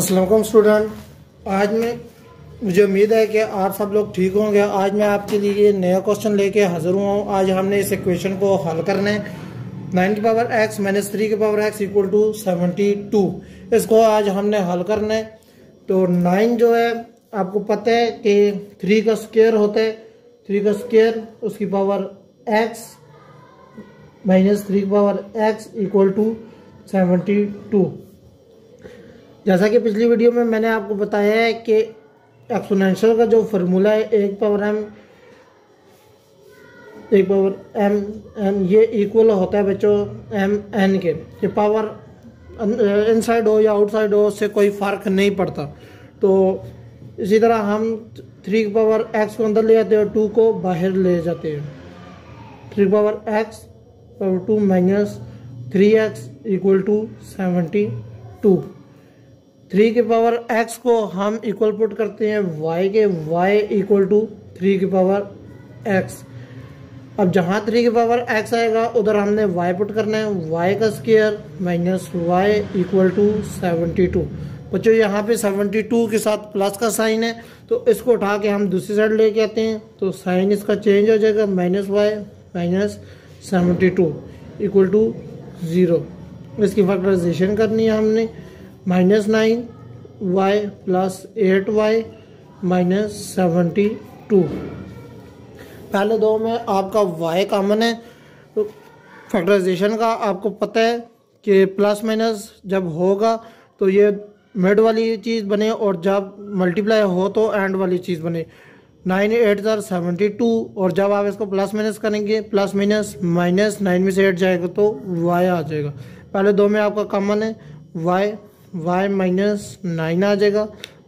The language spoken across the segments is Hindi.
अस्सलाम वालेकुम स्टूडेंट। आज मैं मुझे उम्मीद है कि आप सब लोग ठीक होंगे। आज मैं आपके लिए नया क्वेश्चन लेके हाजिर हुआ हूँ। आज हमने इस इक्वेशन को हल करना है। 9 की पावर x माइनस 3 की पावर x इक्वल टू 72। इसको आज हमने हल करना है। तो 9 जो है आपको पता है कि 3 का स्क्वायर होता है। 3 का स्क्वायर उसकी पावर x माइनस 3 की पावर x इक्वल टू 72। जैसा कि पिछली वीडियो में मैंने आपको बताया है कि एक्सपोनेंशियल का जो फार्मूला है 1 पावर m ये इक्वल होता है बच्चों m n के। ये पावर इनसाइड हो या आउटसाइड हो उससे कोई फ़र्क नहीं पड़ता। तो इसी तरह हम 3 की पावर x को अंदर ले जाते हैं और 2 को बाहर ले जाते हैं। 3 की power x power 2 minus 3x equal to 72। 3 की पावर x को हम इक्वल पुट करते हैं y के, y इक्वल टू 3 की पावर x। अब जहाँ 3 की पावर x आएगा उधर हमने y पुट करना है। y का square minus y equal to 72। बच्चों यहाँ पे 72 के साथ प्लस का साइन है तो इसको उठा के हम दूसरी साइड लेके आते हैं तो साइन इसका चेंज हो जाएगा। Minus y minus 72 equal to 0। इसकी फैक्टराइजेशन करनी है हमने। Minus 9y plus 8y minus 72। पहले दो में आपका y कॉमन है तो फैक्टराइजेशन का आपको पता है कि प्लस माइनस जब होगा तो ये मिड वाली चीज़ बने और जब मल्टीप्लाई हो तो एंड वाली चीज़ बने। 9 8 72 और जब आप इसको प्लस माइनस करेंगे प्लस माइनस माइनस 9 में से 8 जाएगा तो y आ जाएगा। पहले दो में आपका कॉमन है y माइनस 9 आ जाएगा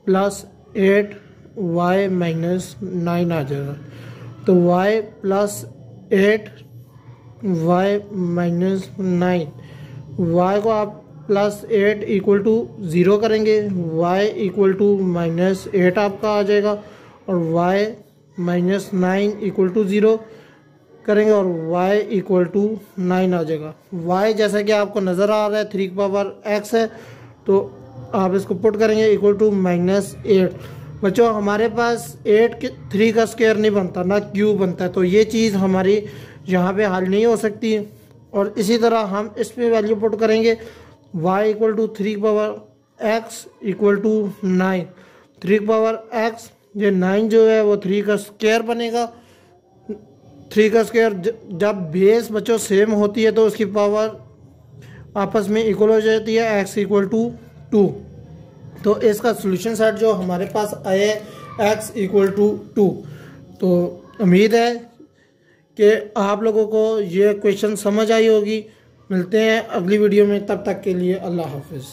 प्लस 8y माइनस 9 आ जाएगा। तो y plus 8y minus 9, y को आप प्लस 8 इक्वल टू 0 करेंगे, y इक्वल टू माइनस 8 आपका आ जाएगा और y माइनस 9 इक्वल टू 0 करेंगे और y इक्वल टू 9 आ जाएगा। y जैसा कि आपको नज़र आ रहा है 3 की पावर x है तो आप इसको पुट करेंगे इक्वल टू माइनस 8। बच्चों हमारे पास 8 के 3 का स्क्वायर नहीं बनता ना क्यूब बनता है तो ये चीज़ हमारी यहाँ पे हल नहीं हो सकती। और इसी तरह हम इस पे वैल्यू पुट करेंगे y इक्वल टू 3 की पावर x इक्वल टू 9। 3 की पावर x ये 9 जो है वो 3 का स्क्वायर बनेगा। 3 का स्क्वायर जब बेस बच्चों सेम होती है तो उसकी पावर आपस में इक्वल हो जाती है x इक्वल टू 2। तो इसका सोल्यूशन सेट जो हमारे पास आया है x इक्वल टू 2। तो उम्मीद है कि आप लोगों को ये क्वेश्चन समझ आई होगी। मिलते हैं अगली वीडियो में, तब तक के लिए अल्लाह हाफिज़।